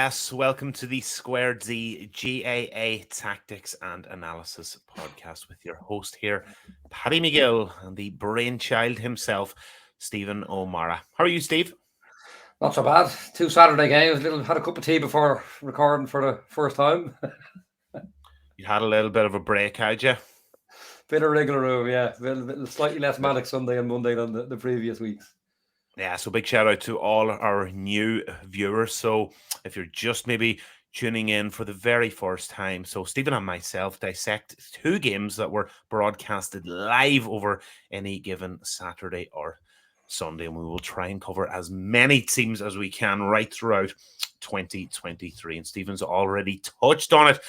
Yes, welcome to the Sqaure GAA Tactics and Analysis podcast with your host here, Paddy McGill, and the brainchild himself, Stephen O'Mara. How are you, Steve? Not so bad. 2 Saturday games. Had a cup of tea before recording for the first time. You had a little bit of a break, had you? Bit of regular room, yeah. Slightly less manic Sunday and Monday than the previous weeks. Yeah, so big shout out to all our new viewers. So if you're just maybe tuning in for the very first time, so Stephen and myself dissect two games that were broadcasted live over any given Saturday or Sunday, and we will try and cover as many teams as we can right throughout 2023. And Stephen's already touched on it.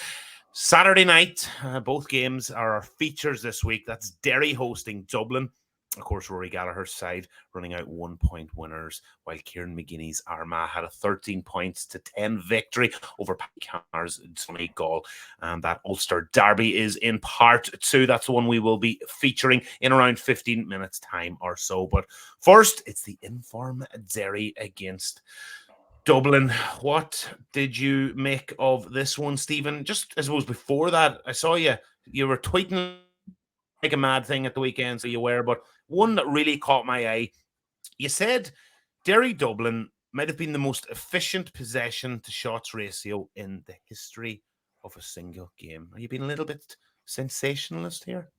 Saturday night, both games are our features this week. That's Derry hosting Dublin. Of course, Rory Gallagher's side running out 1 point winners, while Kieran McGinney's Armagh had a 13 points to 10 victory over Donegal's Donegal. And that Ulster Derby is in part two. That's the one we will be featuring in around 15 minutes time or so. But first, it's the inform Derry against Dublin. What did you make of this one, Stephen? Just, I suppose, before that, I saw you were tweeting like a mad thing at the weekend, so you were, but one that really caught my eye, you said Derry Dublin might have been the most efficient possession to shots ratio in the history of a single game. Are you being a little bit sensationalist here?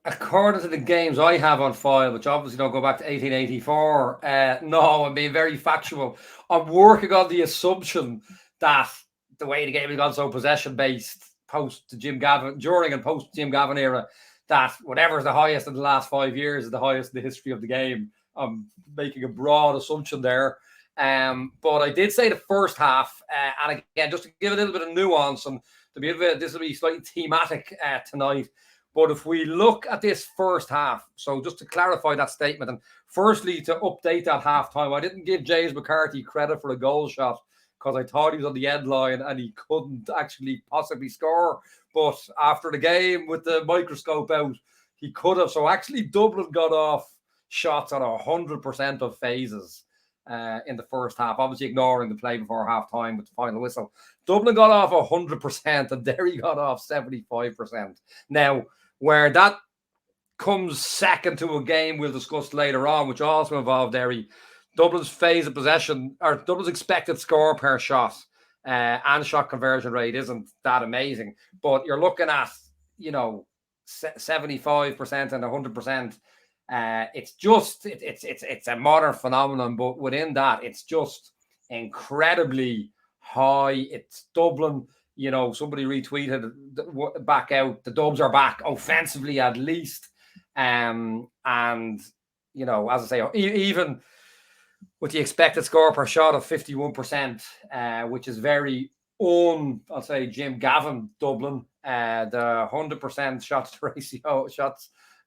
According to the games I have on file, which obviously don't go back to 1884, no, I'm being very factual. I'm working on the assumption that the way the game has gone so possession-based post the Jim Gavin, during and post Jim Gavin era, that whatever's the highest in the last 5 years is the highest in the history of the game. I'm making a broad assumption there. But I did say the first half, and again, just to give a little bit of nuance, and this will be slightly thematic tonight. But if we look at this first half, so just to clarify that statement, and firstly to update that halftime, I didn't give James McCarthy credit for a goal shot because I thought he was on the end line and he couldn't actually possibly score. But after the game with the microscope out, he could have. So actually Dublin got off shots on 100% of phases in the first half, obviously ignoring the play before half-time with the final whistle. Dublin got off 100% and Derry got off 75%. Now, where that comes second to a game we'll discuss later on, which also involved Derry, Dublin's phase of possession, or Dublin's expected score per shot and shot conversion rate isn't that amazing. But you're looking at, 75% and 100%. It's a modern phenomenon, but within that, it's just incredibly high. It's Dublin. Somebody retweeted back out. The Dubs are back offensively at least. And, as I say, even with the expected score per shot of 51%, which is very I'll say Jim Gavin Dublin, the 100% shots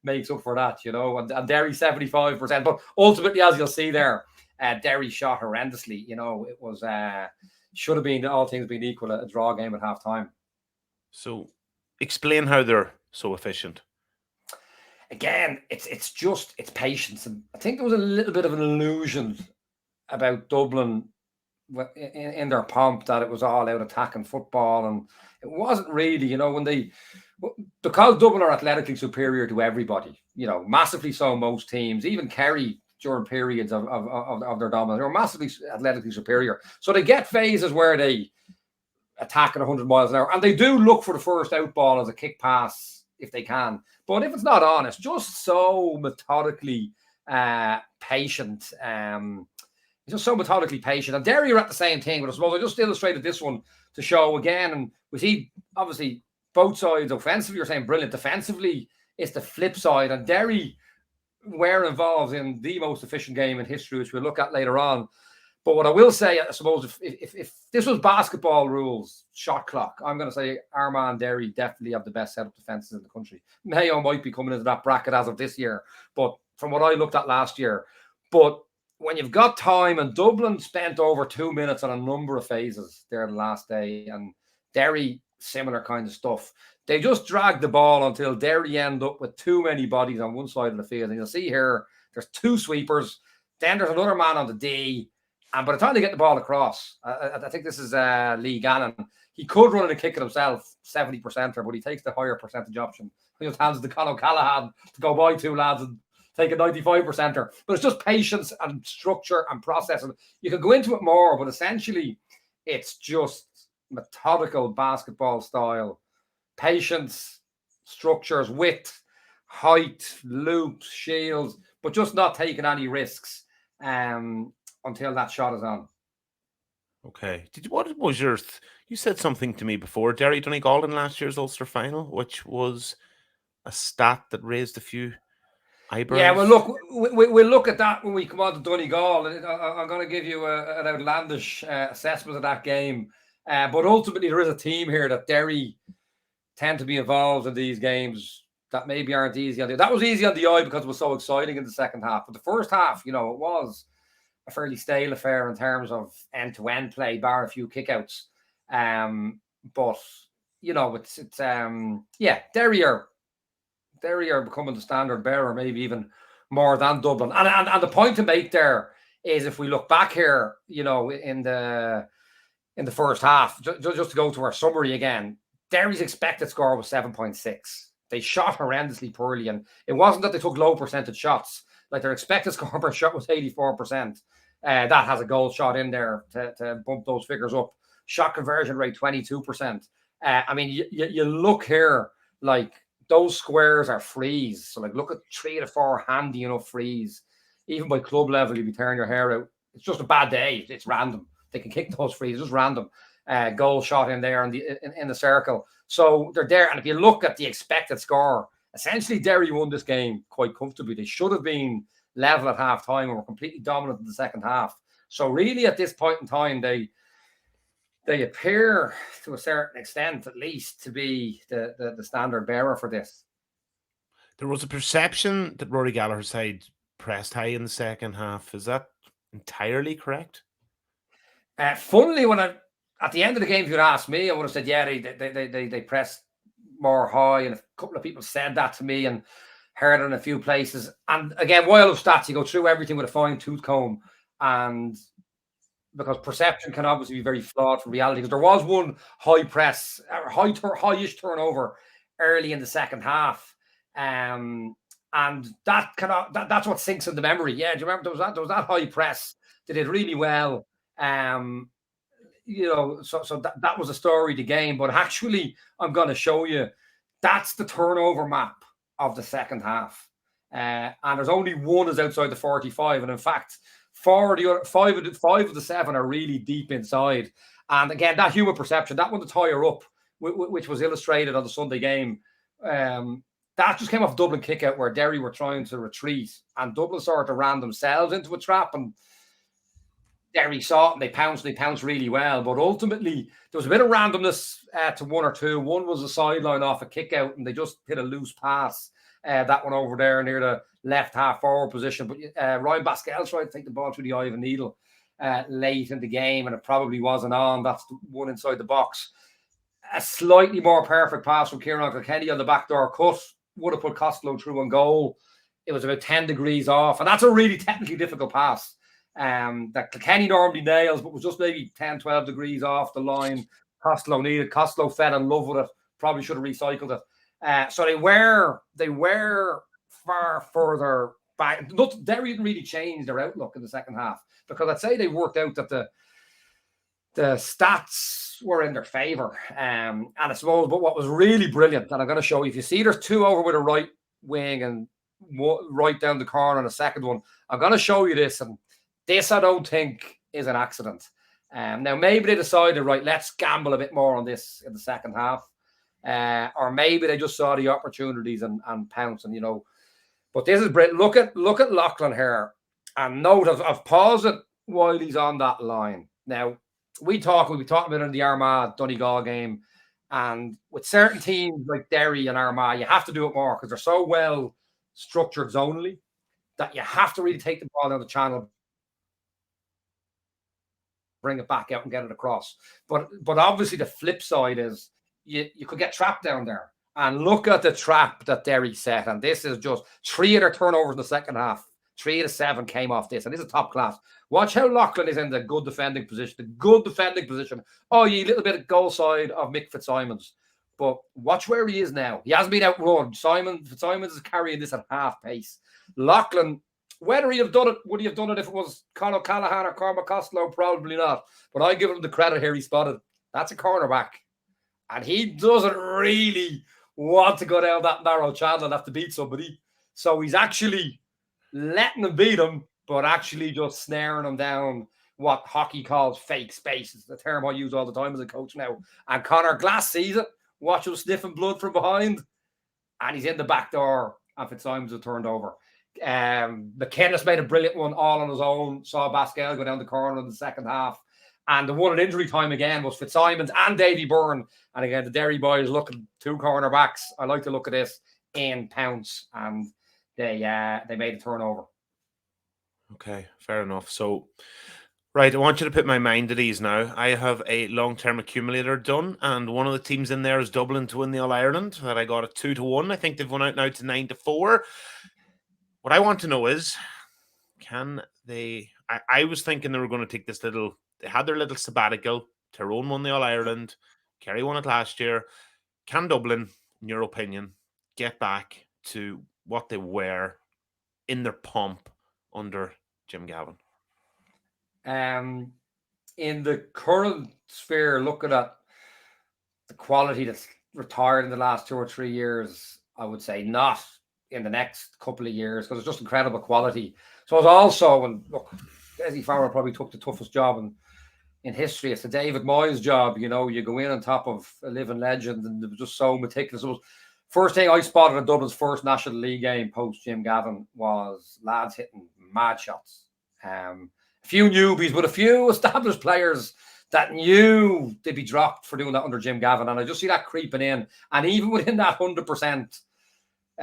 makes up for that, and Derry 75%. But ultimately, as you'll see there, Derry shot horrendously. It was should have been, all things being equal, a draw game at half time. So explain how they're so efficient. Again, it's patience. And I think there was a little bit of an illusion about Dublin in their pomp that it was all out attacking football, and it wasn't really, because Dublin are athletically superior to everybody, massively so most teams, even Kerry during periods of their dominance, they're massively athletically superior. So they get phases where they attack at 100 miles an hour, and they do look for the first out ball as a kick pass if they can. But if it's not on, it's just so methodically patient. Just so methodically patient. And Derry are at the same thing, but I suppose I just illustrated this one to show again. And we see, obviously, both sides offensively are saying brilliant. Defensively, it's the flip side. And Derry were involved in the most efficient game in history, which we'll look at later on. But what I will say, I suppose, if this was basketball rules, shot clock, I'm going to say Armagh and Derry definitely have the best set of defences in the country. Mayo might be coming into that bracket as of this year, but from what I looked at last year. But when you've got time, and Dublin spent over 2 minutes on a number of phases there the last day, and Derry, similar kind of stuff. They just dragged the ball until Derry end up with too many bodies on one side of the field. And you'll see here, there's two sweepers. Then there's another man on the D. And by the time they get the ball across, I think this is Lee Gannon. He could run and kick it himself, 70%er, but he takes the higher percentage option. He just hands it to Conor Callahan to go by two lads and take a 95%er. But it's just patience and structure and process. And you can go into it more, but essentially it's just methodical basketball style. Patience, structures, width, height, loops, shields, but just not taking any risks until that shot is on. Okay. What was your? You said something to me before. Derry Donegal in last year's Ulster final, which was a stat that raised a few eyebrows. Yeah, well, look, we'll look at that when we come on to Donegal. I'm going to give you an outlandish assessment of that game. But ultimately, there is a theme here that Derry tend to be involved in these games that maybe aren't easy on the eye. That was easy on the eye because it was so exciting in the second half. But the first half, it was a fairly stale affair in terms of end-to-end play, bar a few kickouts. But it's Derry are becoming the standard bearer, maybe even more than Dublin. And the point to make there is, if we look back here, in the first half, just to go to our summary again, Derry's expected score was 7.6. They shot horrendously poorly, and it wasn't that they took low percentage shots. Like, their expected score per shot was 84%. That has a goal shot in there to bump those figures up. Shot conversion rate 22%. You look here, like, those squares are frees. So, like, look at 3 to 4 handy enough frees. Even by club level, you'd be tearing your hair out. It's just a bad day. It's random. They can kick those frees, just random. Goal shot in there in the circle. So they're there. And if you look at the expected score, essentially Derry won this game quite comfortably. They should have been level at half time and were completely dominant in the second half. So really, at this point in time, they appear, to a certain extent at least, to be the standard bearer for this. There was a perception that Rory Gallagher's side pressed high in the second half. Is that entirely correct? Funnily, at the end of the game, if you'd asked me, I would have said, yeah, they pressed more high, and a couple of people said that to me and heard it in a few places. And again, while of stats, you go through everything with a fine-tooth comb, and because perception can obviously be very flawed from reality, because there was one high press, high-ish turnover early in the second half. And that's what sinks in the memory. Yeah, do you remember there was that high press? They did really well. So that was a story, the game. But actually, I'm going to show you, that's the turnover map of the second half. And there's only one is outside the 45. And in fact, five of the 7 are really deep inside. And again, that human perception, that one to tie her up, which was illustrated on the Sunday game, that just came off Dublin kick-out where Derry were trying to retreat, and Dublin sort of ran themselves into a trap, and Derry saw it and they pounced really well. But ultimately, there was a bit of randomness to one or two. One was a sideline off a kick-out, and they just hit a loose pass. That one over there near the left half forward position. But Ryan Basquel tried to take the ball through the eye of a needle late in the game, and it probably wasn't on. That's the one inside the box. A slightly more perfect pass from Kieran Kilkenny on the backdoor cut would have put Costello through on goal. It was about 10 degrees off, and that's a really technically difficult pass that Kilkenny normally nails, but was just maybe 10, 12 degrees off the line. Costello needed. Costello fell in love with it. Probably should have recycled it. So they were far further back. Derry didn't really change their outlook in the second half, because I'd say they worked out that the stats were in their favour. And I suppose, but what was really brilliant, and I'm going to show you, if you see there's 2 over with a right wing and right down the corner on the second one, I'm going to show you this, and this I don't think is an accident. Now, maybe they decided, right, let's gamble a bit more on this in the second half. Or maybe they just saw the opportunities and pounced, and but this is brilliant. Look at Loughlin here, and note I've paused it while he's on that line. Now, we'll be talking about it in the Armagh Donegal game, and with certain teams like Derry and Armagh, you have to do it more because they're so well structured zonally that you have to really take the ball down the channel, bring it back out and get it across. But obviously the flip side is you could get trapped down there. And look at the trap that Derry set. And this is just 3 of their turnovers in the second half 3 of the 7 came off this, and this is top class. Watch how Loughlin is in the good defending position. Oh, you little bit of goal side of Mick Fitzsimons. But watch where he is now. He hasn't been outrun. Fitzsimons is carrying this at half pace. Loughlin, whether he'd have done it, would he have done it if it was Conor Callahan or Cormac Costello? Probably not. But I give him the credit here. He spotted. That's a cornerback. And he doesn't really want to go down that narrow channel and have to beat somebody. So he's actually letting him beat him, but actually just snaring him down what hockey calls fake space. It's the term I use all the time as a coach now. And Conor Glass sees it. Watch him sniffing blood from behind. And he's in the back door. And Fitzsimons has turned over. McKinnis made a brilliant one all on his own. Saw Pascal go down the corner in the second half. And the one at injury time again was Fitzsimons and Davy Byrne. And again, the Derry boys looking 2 cornerbacks. I like to look at this in pounce. And they made a turnover. Okay, fair enough. So, right, I want you to put my mind at ease now. I have a long-term accumulator done, and one of the teams in there is Dublin to win the All-Ireland, that I got at 2-1. I think they've won out now to 9-4. What I want to know is, can they... I was thinking they were going to take this little... They had their little sabbatical. Tyrone won the All-Ireland. Kerry won it last year. Can Dublin, in your opinion, get back to what they were in their pomp under Jim Gavin? In the current sphere, looking at the quality that's retired in the last 2 or 3 years, I would say not in the next couple of years, because it's just incredible quality. So it's also, and look, Desi Farrell probably took the toughest job in history. It's the David Moyes job. You know, you go in on top of a living legend, and it was just so meticulous. It was, first thing I spotted at Dublin's first National League game post Jim Gavin was lads hitting mad shots. A few newbies, but a few established players that knew they'd be dropped for doing that under Jim Gavin. And I just see that creeping in. And even within that 100%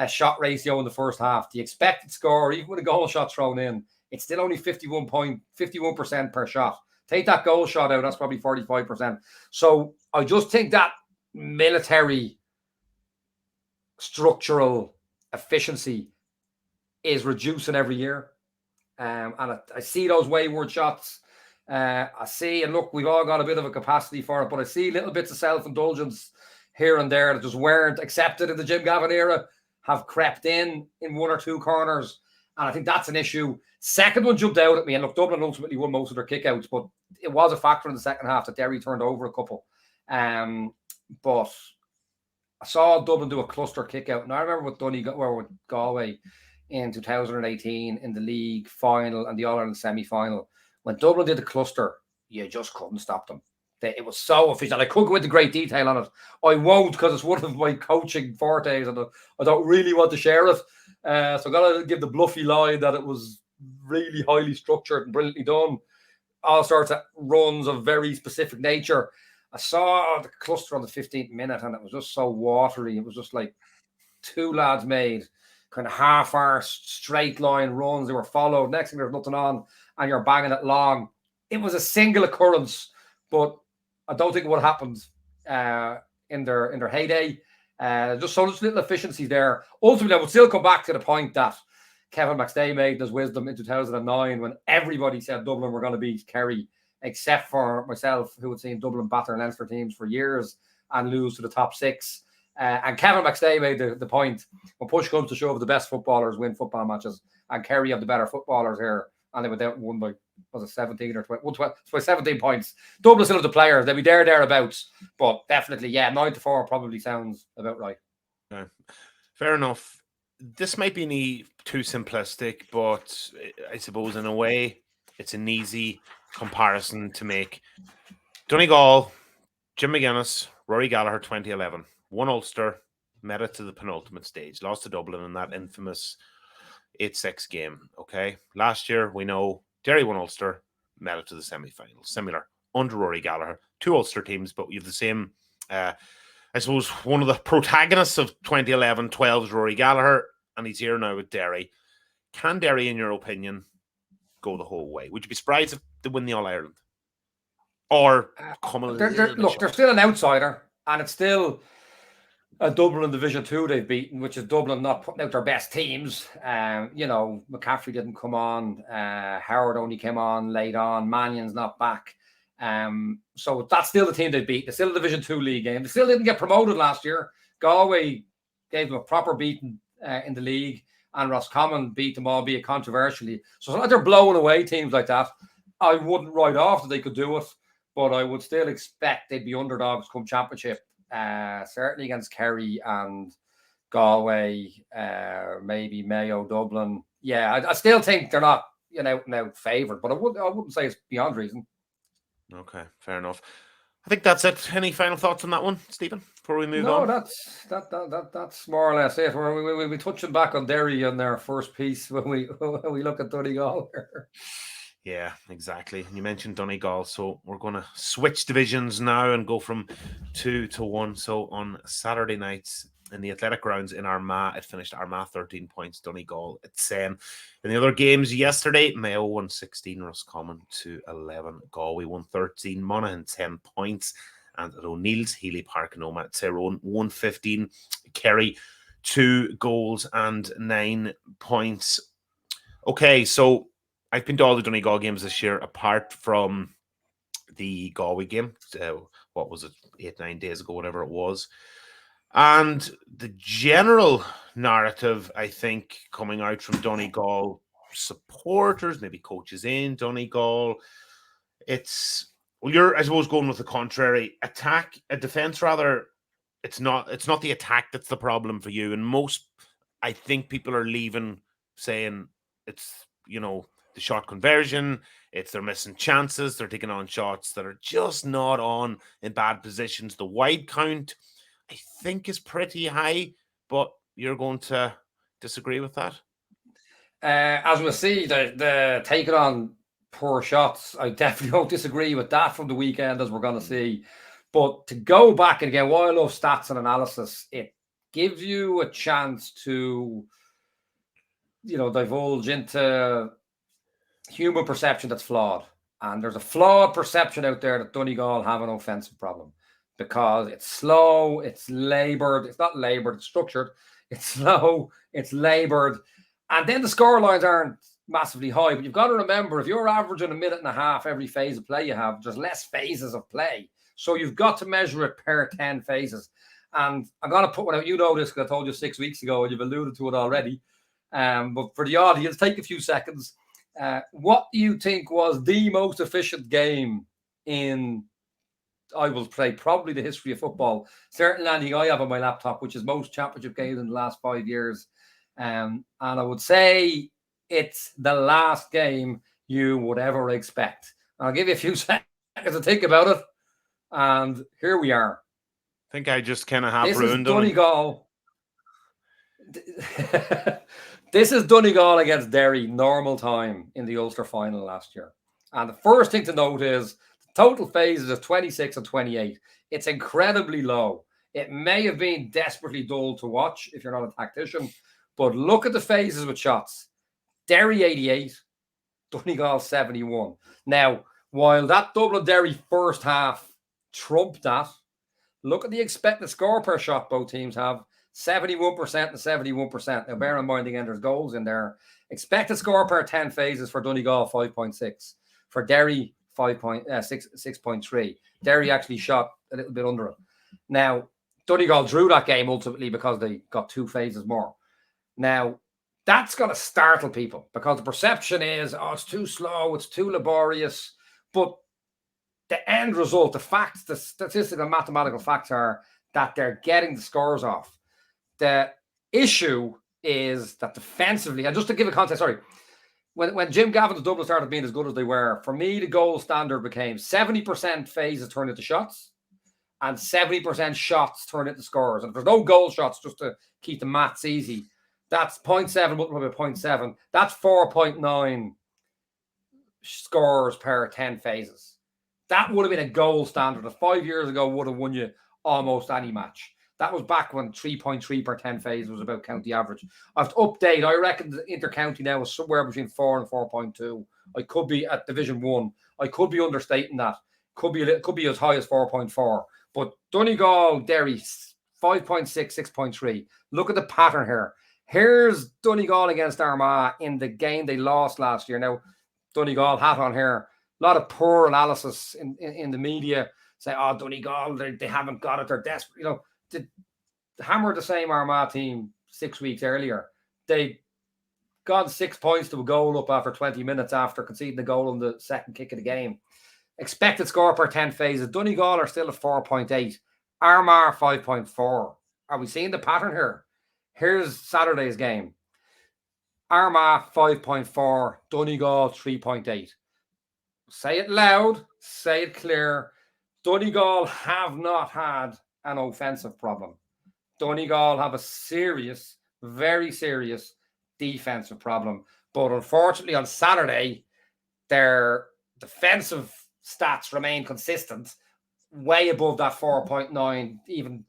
shot ratio in the first half, the expected score, even with a goal shot thrown in, it's still only 51% per shot. Take that goal shot out, that's probably 45%. So I just think that military structural efficiency is reducing every year. And I see those wayward shots. I see, and look, we've all got a bit of a capacity for it, but I see little bits of self-indulgence here and there that just weren't accepted in the Jim Gavin era, have crept in 1 or 2 corners. And I think that's an issue. Second one jumped out at me. And look, Dublin ultimately won most of their kickouts, but it was a factor in the second half that Derry turned over a couple. But I saw Dublin do a cluster kickout. And I remember with Donegal, or with Galway in 2018 in the league final and the All-Ireland semi-final. When Dublin did the cluster, you just couldn't stop them. It was so efficient. I could go into great detail on it. I won't, because it's one of my coaching fortes and I don't really want to share it. So I've got to give the bluffy lie that it was really highly structured and brilliantly done. All sorts of runs of very specific nature. I saw the cluster on the 15th minute and it was just so watery. It was just like 2 lads made kind of half-arsed straight line runs. They were followed. Next thing there's nothing on and you're banging it long. It was a single occurrence, but I don't think it would have happened in their heyday. Just little efficiencies there. Ultimately, I would still come back to the point that Kevin McStay made in his wisdom in 2009 when everybody said Dublin were going to beat Kerry, except for myself, who had seen Dublin batter Leinster teams for years and lose to the top 6. And Kevin McStay made the point, when push comes to shove, the best footballers win football matches, and Kerry have the better footballers here, and they were won by, was it 17 or 20? It's by 17 points. Dublin still have the players. They'll be thereabouts. But definitely, yeah, 9-4 probably sounds about right. Okay. Fair enough. This might be too simplistic, but I suppose in a way, it's an easy comparison to make. Donegal, Jim McGuinness, Rory Gallagher, 2011. Won Ulster, made it to the penultimate stage. Lost to Dublin in that infamous 8-6 game. Okay. Last year, we know Derry won Ulster, made it to the semi-finals. Similar. Under Rory Gallagher. 2 Ulster teams, but we have the same. I suppose one of the protagonists of 2011-12 is Rory Gallagher, and he's here now with Derry. Can Derry, in your opinion, go the whole way? Would you be surprised if they win the All-Ireland? Or come a little bit look, they're still an outsider, and it's still... Dublin in Division 2 they've beaten, which is Dublin not putting out their best teams. McCaffrey didn't come on. Howard only came on late on. Mannion's not back. So that's still the team they've beat. It's still a Division 2 league game. They still didn't get promoted last year. Galway gave them a proper beating in the league, and Roscommon beat them, albeit controversially. So it's not like they're blowing away teams like that. I wouldn't write off that they could do it, but I would still expect they'd be underdogs come championship. Certainly against Kerry and Galway, maybe Mayo, Dublin. Yeah, I still think they're not out and out favoured, but I wouldn't say it's beyond reason. Okay, fair enough. I think that's it. Any final thoughts on that one, Stephen, before we move on? No, that's more or less it. We'll be touching back on Derry on their first piece when we look at Donegal. Yeah, exactly. You mentioned Donegal, so we're going to switch divisions now and go from 2 to 1. So on Saturday nights in the Athletic Grounds in Armagh, it finished Armagh 13 points, Donegal at 10. In the other games yesterday, Mayo won 16, Roscommon 11, Galway won 13, Monaghan 10 points, and at O'Neill's, Healy Park and Omagh, Tyrone 1-15, Kerry 2 goals and 9 points. Okay, so I've been to all the Donegal games this year, apart from the Galway game. What was it, 8-9 days ago, whatever it was. And the general narrative, I think, coming out from Donegal supporters, maybe coaches in Donegal, you're, I suppose, going with the contrary. Defense rather. It's not the attack that's the problem for you. And I think people are leaving saying it's, the shot conversion, they're missing chances, they're taking on shots that are just not on in bad positions. The wide count, I think, is pretty high, but you're going to disagree with that? As we'll see, the taking on poor shots, I definitely don't disagree with that from the weekend, as we're going to see. But to go back, and again, why I love stats and analysis, it gives you a chance to, divulge into human perception that's flawed. And there's a flawed perception out there that Donegal have an offensive problem because it's slow, it's laboured. It's not laboured, it's structured. It's slow, it's laboured. And then the score lines aren't massively high. But you've got to remember, if you're averaging a minute and a half every phase of play you have, there's less phases of play. So you've got to measure it per 10 phases. And I'm going to put one out. You know this because I told you 6 weeks ago, and you've alluded to it already. But for the audience, take a few seconds. What do you think was the most efficient game in, I will say, probably the history of football? Certainly anything I have on my laptop, which is most championship games in the last 5 years. And I would say it's the last game you would ever expect. I'll give you a few seconds to think about it. And here we are. I think I just kind of have ruined Donegal. This is Donegal against Derry, normal time in the Ulster final last year. And the first thing to note is the total phases of 26 and 28. It's incredibly low. It may have been desperately dull to watch if you're not a tactician, but look at the phases with shots. Derry 88, Donegal 71. Now, while that Dublin-Derry first half trumped that, look at the expected score per shot both teams have. 71% and 71%. Now, bear in mind, again, there's goals in there. Expected score per 10 phases for Donegal, 5.6. For Derry, 6.3. Derry actually shot a little bit under it. Now, Donegal drew that game ultimately because they got 2 phases more. Now, that's going to startle people because the perception is, it's too slow, it's too laborious. But the end result, the facts, the statistical and mathematical facts are that they're getting the scores off. The issue is that defensively, and just to give a context, when Jim Gavin's Dublin started being as good as they were, for me, the gold standard became 70% phases turned into shots and 70% shots turned into scores. And if there's no goal shots, just to keep the maths easy, that's 0.7 multiplied by 0.7. That's 4.9 scores per 10 phases. That would have been a gold standard. 5 years ago would have won you almost any match. That was back when 3.3 per 10 phase was about county average. I have to update. I reckon the inter-county now is somewhere between 4 and 4.2. I could be at Division 1. I could be understating that. Could be as high as 4.4. But Donegal, Derry, 5.6, 6.3. Look at the pattern here. Here's Donegal against Armagh in the game they lost last year. Now, Donegal hat on here. A lot of poor analysis in the media say, oh, Donegal, they haven't got it. They're desperate. You know, to hammer the same Armagh team 6 weeks earlier. They got 6 points to a goal up after 20 minutes after conceding the goal in the second kick of the game. Expected score per 10 phases. Donegal are still at 4.8. Armagh 5.4. Are we seeing the pattern here? Here's Saturday's game. Armagh 5.4. Donegal 3.8. Say it loud. Say it clear. Donegal have not had an offensive problem. Donegal have a serious, very serious defensive problem. But unfortunately, on Saturday, their defensive stats remain consistent, way above that 4.9, even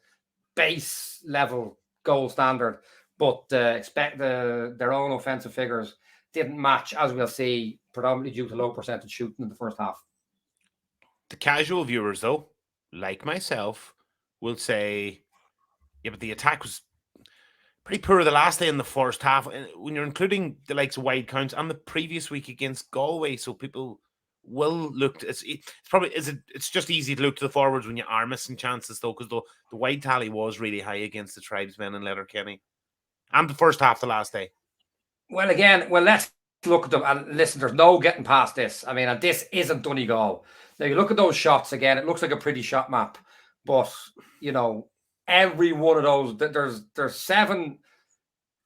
base level goal standard. But their own offensive figures didn't match, as we'll see, predominantly due to low percentage shooting in the first half. The casual viewers, though, like myself, will say, yeah, but the attack was pretty poor the last day in the first half, when you're including the likes of wide counts and the previous week against Galway. So people will look to, it's just easy to look to the forwards when you are missing chances, though, because the wide tally was really high against the Tribesmen in Letterkenny, and the first half the last day. Well, let's look at them and listen. There's no getting past this. I mean, and this isn't Donegal. Now you look at those shots again. It looks like a pretty shot map, but you know, every one of those, there's 7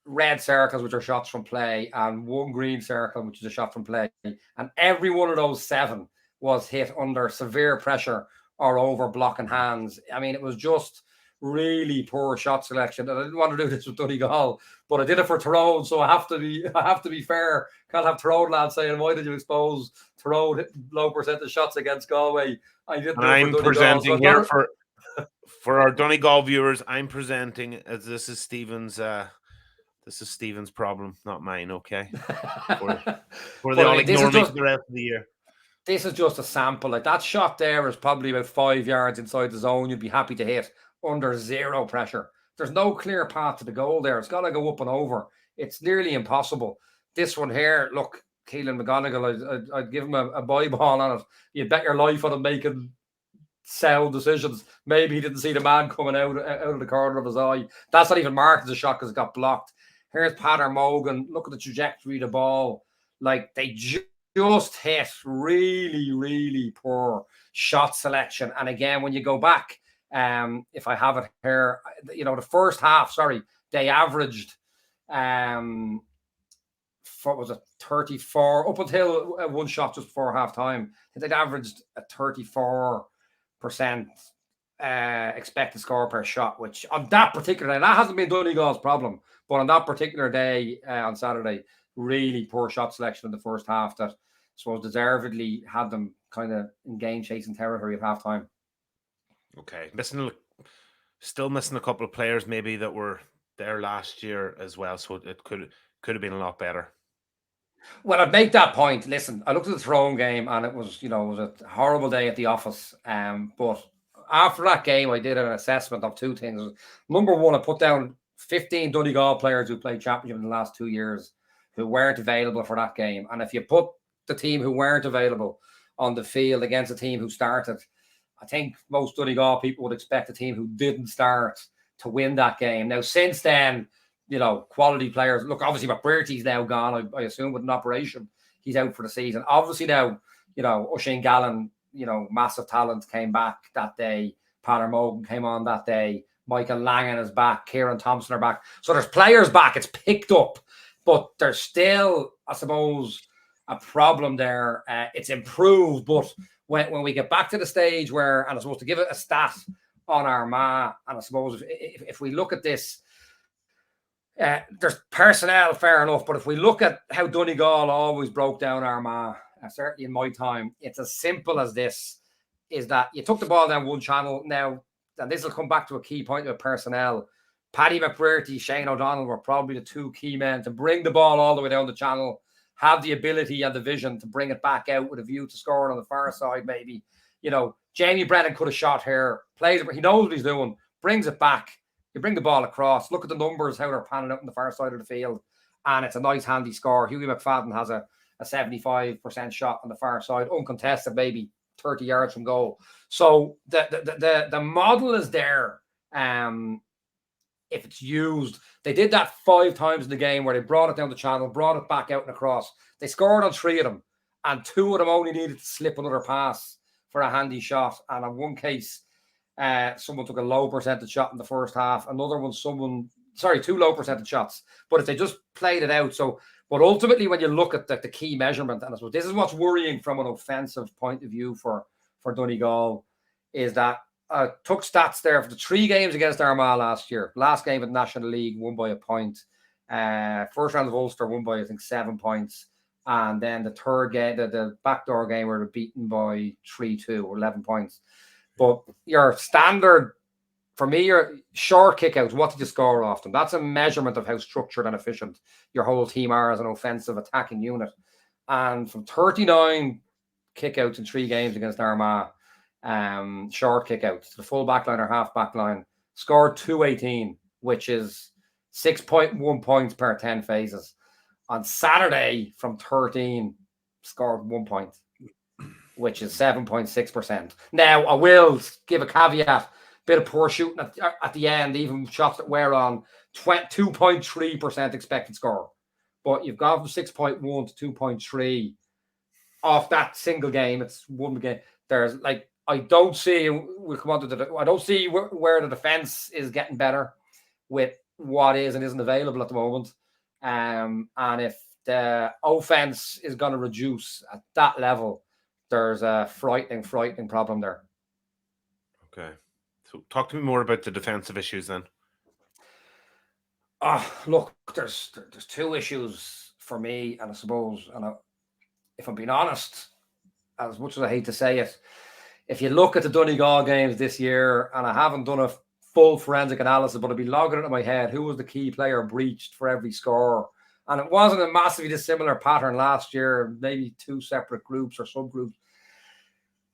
red circles, which are shots from play, and 1 green circle, which is a shot from play. And every one of those 7 was hit under severe pressure or over blocking hands. I mean, it was just really poor shot selection. And I didn't want to do this with Donegal, but I did it for Tyrone, so I have to be fair. Can't have Tyrone lads saying, why did you expose Tyrone hitting low percentage shots against Galway? I'm presenting here for our Donegal viewers. I'm presenting as this is Stephen's problem, not mine. Okay, for they all ignore me for the rest of the year. This is just a sample. Like that shot there is probably about 5 yards inside the zone. You'd be happy to hit under zero pressure. There's no clear path to the goal there. It's got to go up and over. It's nearly impossible. This one here, look, Keelan McGonigal, I'd give him a buy ball on it. You bet your life on him making sound decisions. Maybe he didn't see the man coming out of the corner of his eye. That's not even marked as a shot because it got blocked. Here's Pater Mogan. Look at the trajectory of the ball. Like they just hit really, really poor shot selection. And again, when you go back, if I have it here, you know, the first half, they averaged, what was it, 34, up until one shot just before half time. They'd averaged a 34% expected score per shot, which on that particular day, that hasn't been Donegal's problem, but on that particular day on Saturday, really poor shot selection in the first half that I suppose deservedly had them kind of in game chasing territory at halftime. Okay, still missing a couple of players maybe that were there last year as well, so it could have been a lot better. Well, I'd make that point. Listen, I looked at the Tyrone game and it was a horrible day at the office. But after that game, I did an assessment of 2 things. Number one, I put down 15 Donegal players who played championship in the last 2 years who weren't available for that game. And if you put the team who weren't available on the field against a team who started, I think most Donegal people would expect a team who didn't start to win that game. Now, since then, you know, quality players. Look, obviously, McBrearty's now gone, I assume, with an operation. He's out for the season. Obviously, now, you know, Oisin Gallen, you know, massive talent, came back that day. Pater Mogan came on that day. Michael Langan is back. Kieran Thompson are back. So there's players back. It's picked up. But there's still, I suppose, a problem there. It's improved. But when we get back to the stage where, and I'm supposed to give it a stat on Armagh, and I suppose if we look at this, there's personnel, fair enough, but if we look at how Donegal always broke down Armagh, certainly in my time, it's as simple as this, is that you took the ball down one channel. Now, and this will come back to a key point of personnel, Paddy McBrearty, Shane O'Donnell were probably the 2 key men to bring the ball all the way down the channel, have the ability and the vision to bring it back out with a view to scoring on the far side, maybe. You know, Jamie Brennan could have shot here, plays it, he knows what he's doing, brings it back, You bring the ball across, look at the numbers, how they're panning out on the far side of the field, and it's a nice, handy score. Hughie McFadden has a 75% shot on the far side, uncontested, maybe 30 yards from goal. So the model is there. If it's used, they did that 5 times in the game where they brought it down the channel, brought it back out and across. They scored on 3 of them, and 2 of them only needed to slip another pass for a handy shot. And in one case, someone took a low percentage shot in the first half. Another one, 2 low percentage shots. But if they just played it out, but ultimately, when you look at the key measurement, and I suppose this is what's worrying from an offensive point of view for Donegal, is that I took stats there for the 3 games against Armagh last year. Last game at National League, won by a point. First round of Ulster, won by, I think, 7 points. And then the third game, the backdoor game, were beaten by 3-2 or 11 points. But your standard, for me, your short kickouts, what did you score off them? That's a measurement of how structured and efficient your whole team are as an offensive attacking unit. And from 39 kickouts in 3 games against Armagh, short kickouts, the full back line or half back line, scored 218, which is 6.1 points per 10 phases. On Saturday, from 13, scored 1 point, which is 7.6%. Now, I will give a caveat, bit of poor shooting at the end, even shots that were on 2.3% expected score. But you've gone from 6.1 to 2.3 off that single game. It's one game. There's I don't see, we'll come on to I don't see where the defense is getting better with what is and isn't available at the moment. And if the offense is going to reduce at that level, there's a frightening problem there. Okay. So talk to me more about the defensive issues then. Look, there's 2 issues for me, and I suppose, if I'm being honest, as much as I hate to say it, if you look at the Donegal games this year, and I haven't done a full forensic analysis, but I'll be logging it in my head, who was the key player breached for every score? And it wasn't a massively dissimilar pattern last year, maybe 2 separate groups or subgroups.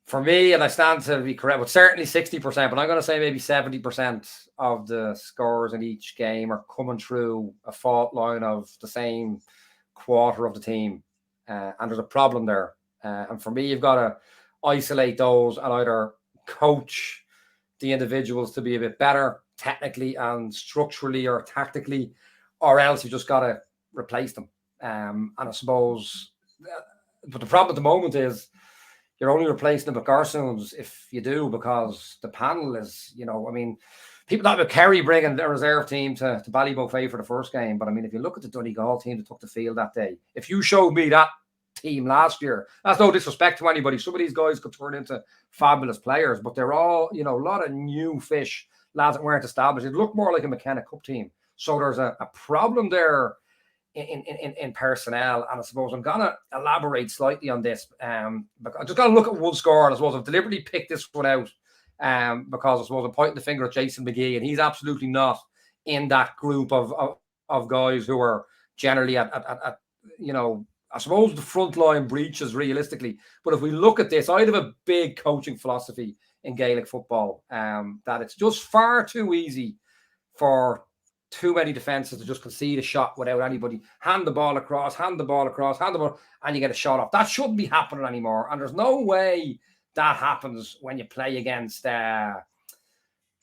For me, and I stand to be correct, but certainly 60%, but I'm going to say maybe 70% of the scores in each game are coming through a fault line of the same quarter of the team. And there's a problem there. And for me, you've got to isolate those and either coach the individuals to be a bit better technically and structurally or tactically, or else you just got to replace them. And I suppose, but the problem at the moment is you're only replacing them with Garsoons if you do, because the panel is, people talk about Kerry bringing their reserve team to Ballybough for the first game. But if you look at the Donegal team that took the field that day, if you showed me that team last year, that's no disrespect to anybody, some of these guys could turn into fabulous players, but they're all, a lot of new fish, lads that weren't established. It looked more like a McKenna Cup team. So there's a problem there in personnel, and I suppose I'm gonna elaborate slightly on this. But I just gotta look at one score, and I suppose I've deliberately picked this one out because I suppose I'm pointing the finger at Jason McGee, and he's absolutely not in that group of guys who are generally at I suppose the front line breaches realistically. But if we look at this, I have a big coaching philosophy in Gaelic football, that it's just far too easy for too many defenses to just concede a shot without anybody. Hand the ball across, and you get a shot off. That shouldn't be happening anymore. And there's no way that happens when you play against sorry,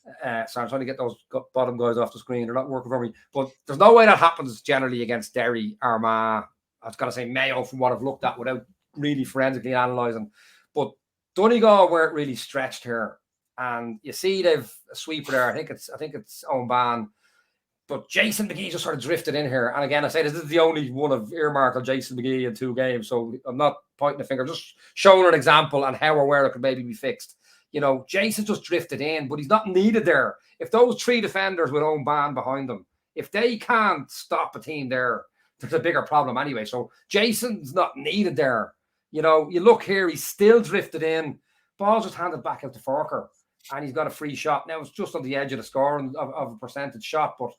I'm trying to get those bottom guys off the screen. They're not working for me. But there's no way that happens generally against Derry, Armagh. I was going to say Mayo from what I've looked at without really forensically analysing. But Donegal weren't really stretched here. And you see they've a sweeper there. I think it's Owen Ban. But Jason McGee just sort of drifted in here. And again, I say this is the only one of earmarked of Jason McGee in 2 games. So I'm not pointing a finger, just showing an example and how or where it could maybe be fixed. Jason just drifted in, but he's not needed there. If those 3 defenders with Owen Ban behind them, if they can't stop a team there, there's a bigger problem anyway. So Jason's not needed there. You look here, he's still drifted in. Ball's just handed back out to Forker, and he's got a free shot. Now it's just on the edge of the score of a percentage shot, but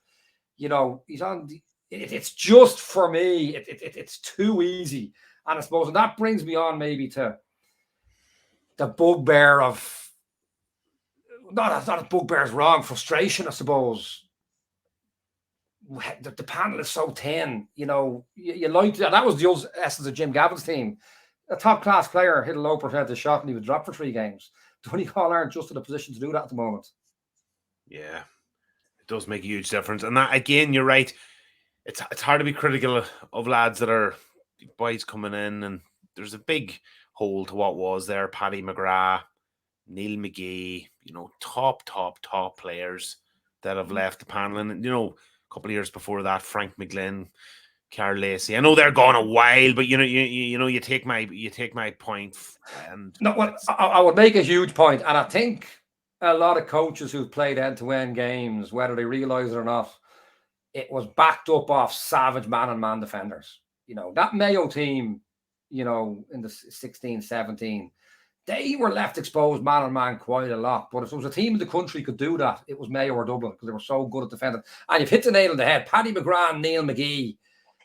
he's on the. It's just, for me, it's too easy, and I suppose, and that brings me on maybe to the bugbear of not a bugbear's wrong, frustration, I suppose. the panel is so thin. You like that was the essence of Jim Gavin's team. A top class player hit a low percentage shot and he would drop for 3 games. Donegal aren't just in a position to do that at the moment. Yeah, it does make a huge difference. And that, again, you're right. It's hard to be critical of lads that are boys coming in, and there's a big hole to what was there. Paddy McGrath, Neil McGee, top players that have left the panel. And, a couple of years before that, Frank McGlynn, Carl Lacey. I know they're gone a while, but you take my point. And no, well, I would make a huge point, and I think a lot of coaches who've played end-to-end games, whether they realise it or not, it was backed up off savage man-on-man defenders. That Mayo team, in the 16-17, they were left exposed man-on-man quite a lot. But if there was a team in the country could do that, it was Mayo or Dublin, because they were so good at defending. And you've hit the nail on the head. Paddy McGrath and Neil McGee,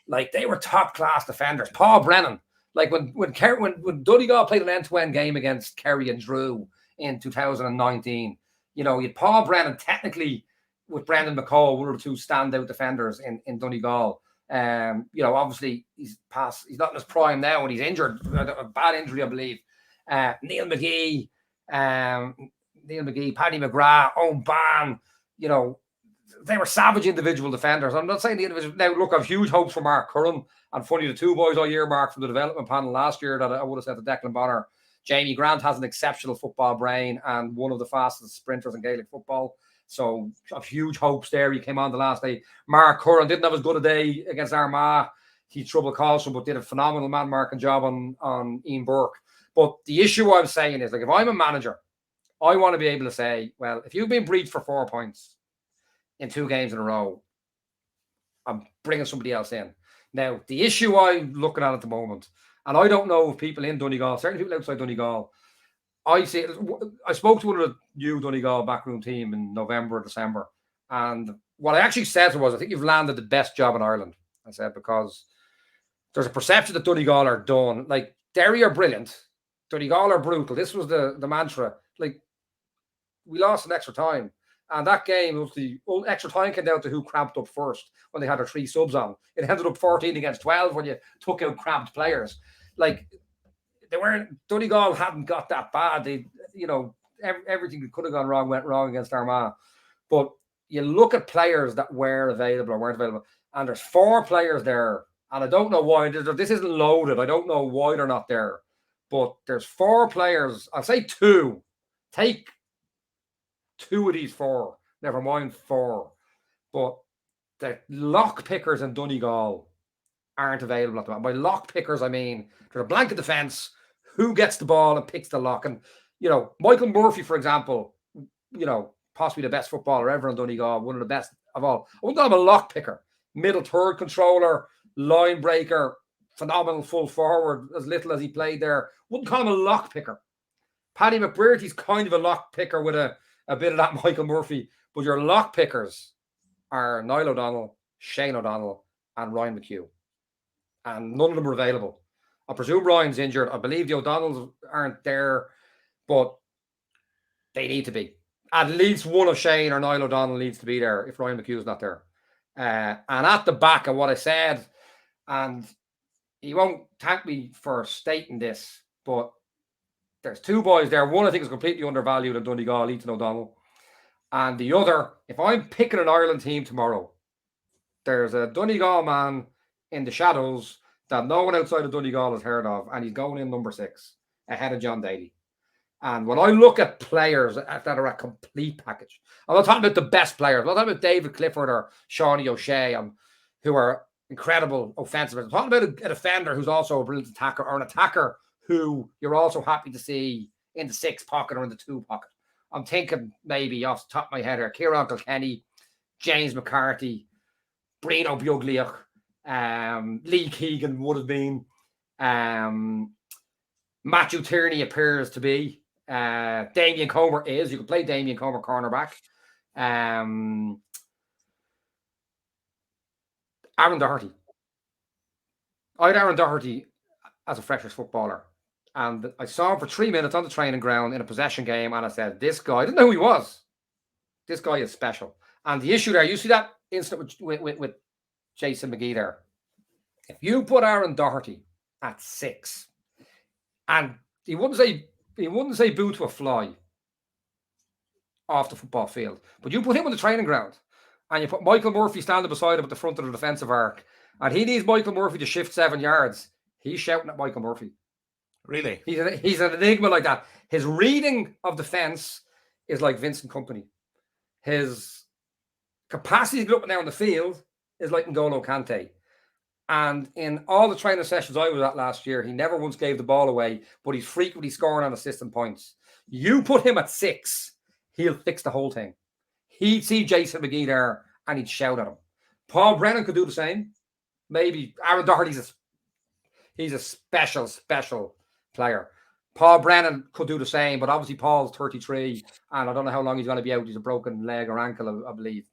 they were top-class defenders. Paul Brennan, when Donegal played an end-to-end game against Kerry and Drew in 2019, you had Paul Brennan, technically, with Brendan McCall, one or two standout defenders in Donegal. Obviously he's not in his prime now, and he's injured, a bad injury, I believe. Neil McGee, Paddy McGrath, Owen Ban, they were savage individual defenders. I'm not saying the individual. Now, look, I have huge hopes for Mark Curran. And funny, the 2 boys I earmarked from the development panel last year that I would have said to Declan Bonner, Jamie Grant has an exceptional football brain and one of the fastest sprinters in Gaelic football. So I have huge hopes there. He came on the last day. Mark Curran didn't have as good a day against Armagh. He trouble Carlson, but did a phenomenal man-marking job on Ian Burke. But the issue I'm saying is, if I'm a manager, I want to be able to say, well, if you've been breached for 4 points in 2 games in a row, I'm bringing somebody else in. Now, the issue I'm looking at the moment, and I don't know if people in Donegal, certainly people outside Donegal, I spoke to one of the new Donegal backroom team in November or December, and what I actually said was, I think you've landed the best job in Ireland. I said, because there's a perception that Donegal are done. Derry are brilliant, Donegal are brutal. This was the mantra. We lost in extra time, and that game was the extra time came down to who cramped up first when they had their 3 subs on. It ended up 14 against 12 when you took out cramped players. Donegal hadn't got that bad. They, everything that could have gone wrong went wrong against Armagh. But you look at players that were available or weren't available, and there's 4 players there, and I don't know why. This isn't loaded. I don't know why they're not there. But there's 4 players. I'll say 2. Take 2 of these 4. Never mind 4. But the lock pickers in Donegal aren't available at the moment. By lock pickers, I mean there's a blanket defence. Who gets the ball and picks the lock? And, Michael Murphy, for example, possibly the best footballer ever in Donegal, one of the best of all. I wouldn't call him a lock picker. Middle third controller, line breaker, phenomenal full forward, as little as he played there. Wouldn't call him a lock picker. Paddy McBrearty's kind of a lock picker with a bit of that Michael Murphy. But your lock pickers are Niall O'Donnell, Shane O'Donnell, and Ryan McHugh. And none of them are available. I presume Ryan's injured. I believe the O'Donnells aren't there, but they need to be. At least one of Shane or Niall O'Donnell needs to be there if Ryan McHugh's not there. And at the back of what I said, and he won't thank me for stating this, but there's 2 boys there. One I think is completely undervalued in Donegal, Ethan O'Donnell. And the other, if I'm picking an Ireland team tomorrow, there's a Donegal man in the shadows that no one outside of Donegal has heard of, and he's going in number 6 ahead of John Daly. And when I look at players that are a complete package, I'm not talking about the best players. I'm not talking about David Clifford or Shawnee O'Shea, who are incredible offensive. I'm talking about a defender who's also a brilliant attacker, or an attacker who you're also happy to see in the 6 pocket or in the 2 pocket. I'm thinking maybe off the top of my head here, Kieran Kilkenny, James McCarthy, Brino Bugliach, Lee Keegan would have been, Matthew Tierney appears to be, Damien Comer is. You can play Damien Comer cornerback. Aaron Doherty. I had Aaron Doherty as a freshers footballer, and I saw him for 3 minutes on the training ground in a possession game, and I said, this guy, I didn't know who he was. This guy is special. And the issue there, you see that incident with Jason McGee there. If you put Aaron Doherty at 6, and he wouldn't say boo to a fly off the football field, but you put him on the training ground, and you put Michael Murphy standing beside him at the front of the defensive arc, and he needs Michael Murphy to shift 7 yards, he's shouting at Michael Murphy. Really? He's an enigma like that. His reading of defense is like Vincent Kompany. His capacity to get up and down the field is like N'Golo Kante. And in all the training sessions I was at last year, he never once gave the ball away, but he's frequently scoring on assist points. You put him at 6, he'll fix the whole thing. He'd see Jason McGee there and he'd shout at him. Paul Brennan could do the same. Maybe Aaron Doherty's he's a special player. Paul Brennan could do the same, but obviously Paul's 33, and I don't know how long he's going to be out. He's a broken leg or ankle, I believe.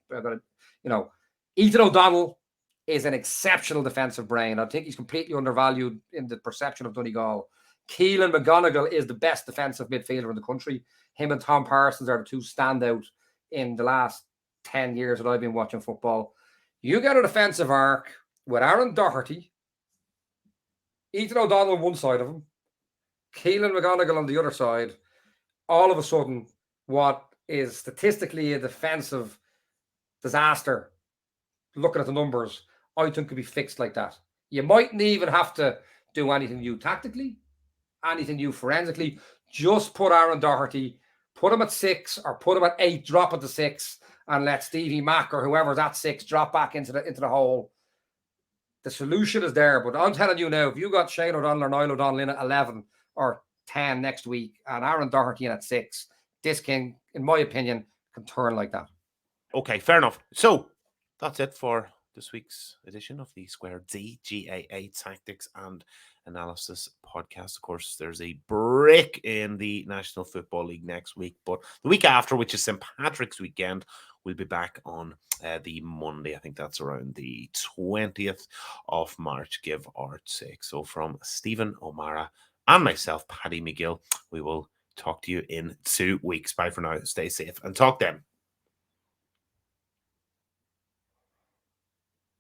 Ethan O'Donnell is an exceptional defensive brain. I think he's completely undervalued in the perception of Donegal. Keelan McGonigal is the best defensive midfielder in the country. Him and Tom Parsons are the two standout in the last 10 years that I've been watching football. You get a defensive arc with Aaron Doherty, Ethan O'Donnell on one side of him, Keelan McGonigal on the other side. All of a sudden, what is statistically a defensive disaster, looking at the numbers, I think could be fixed like that. You mightn't even have to do anything new tactically, anything new forensically. Just put Aaron Doherty, put him at 6 or put him at 8, drop it to 6, and let Stevie Mack or whoever's at 6 drop back into the hole. The solution is there, but I'm telling you now, if you got Shane O'Donnell or Niall O'Donnell in at 11 or 10 next week and Aaron Doherty in at 6, this can, in my opinion, can turn like that. Okay, fair enough. So that's it for this week's edition of the Sqaure GAA Tactics and Analysis podcast. Of course, there's a break in the National Football League next week, but the week after, which is St. Patrick's weekend, we'll be back on the Monday. I think that's around the 20th of March, give or take. So from Stephen O'Mara and myself, Paddy McGill, we will talk to you in 2 weeks. Bye for now. Stay safe and talk then.